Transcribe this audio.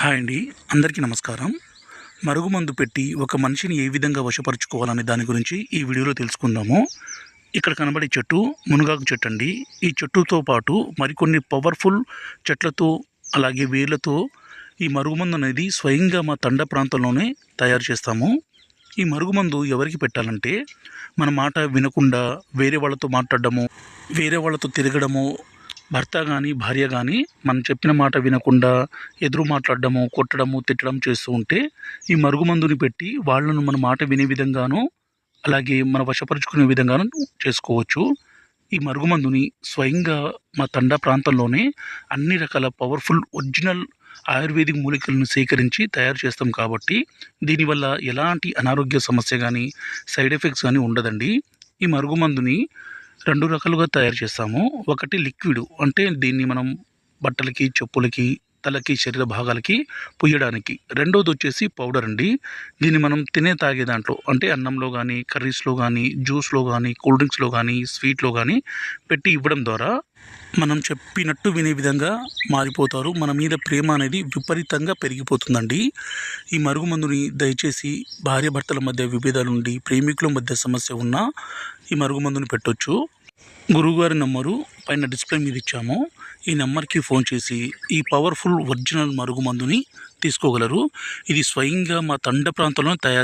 Hi అండి. అందరికీ నమస్కారం. మరుగుమందు పెట్టి ఒక మనిషిని ఏ విధంగా వశపరుచుకోవాలనే దాని గురించి ఈ వీడియోలో తెలుసుకుందాము. ఇక్కడ కనబడే చెట్టు మునగాకు చెట్టు అండి. ఈ చెట్టుతో పాటు మరికొన్ని పవర్ఫుల్ చెట్లతో అలాగే వేర్లతో ఈ మరుగుమందు అనేది స్వయంగా మా తండ ప్రాంతంలోనే తయారు చేస్తాము. ఈ మరుగుమందు ఎవరికి పెట్టాలంటే మన మాట వినకుండా వేరే వాళ్ళతో మాట్లాడడము, వేరే వాళ్ళతో తిరగడము, భర్త కానీ భార్య కానీ మనం చెప్పిన మాట వినకుండా ఎదురు మాట్లాడడము, కొట్టడము, తిట్టడం చేస్తూ ఉంటే ఈ మరుగుమందుని పెట్టి వాళ్ళను మన మాట వినే విధంగాను అలాగే మన వశపరుచుకునే విధంగాను చేసుకోవచ్చు. ఈ మరుగుమందుని స్వయంగా మా తండా ప్రాంతంలోనే అన్ని రకాల పవర్ఫుల్ ఒరిజినల్ ఆయుర్వేదిక్ మూలికలను సేకరించి తయారు చేస్తాం కాబట్టి దీనివల్ల ఎలాంటి అనారోగ్య సమస్య కానీ సైడ్ ఎఫెక్ట్స్ కానీ ఉండదండి. ఈ మరుగుమందుని 2 రకాలుగా తయారు చేస్తాము. ఒకటి లిక్విడ్, అంటే దీన్ని మనం బట్టలకి, చెప్పులకి, తలకి, శరీర భాగాలకి పుయ్యడానికి. రెండోదొచ్చేసి పౌడర్ అండి. దీన్ని మనం తాగే దాంట్లో అంటే అన్నంలో కానీ, కర్రీస్‌లో కానీ, జ్యూస్‌లో కానీ, కూల్ డ్రింక్స్‌లో కానీ, స్వీట్‌లో కానీ పెట్టి ఇవ్వడం ద్వారా మనం చెప్పినట్టు వినే విధంగా మారిపోతారు. మన మీద ప్రేమ అనేది విపరీతంగా పెరిగిపోతుందండి. ఈ మరుగుమందుని దయచేసి భార్యాభర్తల మధ్య విభేదాలుండి, ప్రేమికుల మధ్య సమస్య ఉన్నా ఈ మరుగుమందుని పెట్టొచ్చు. గురువుగారి నంబరు పైన డిస్ప్లే మీద ఇచ్చాము. ఈ నెంబర్కి ఫోన్ చేసి ఈ పవర్ఫుల్ ఒరిజినల్ మరుగుమందుని తీసుకోగలరు. ఇది స్వయంగా మా తండ ప్రాంతంలో తయారు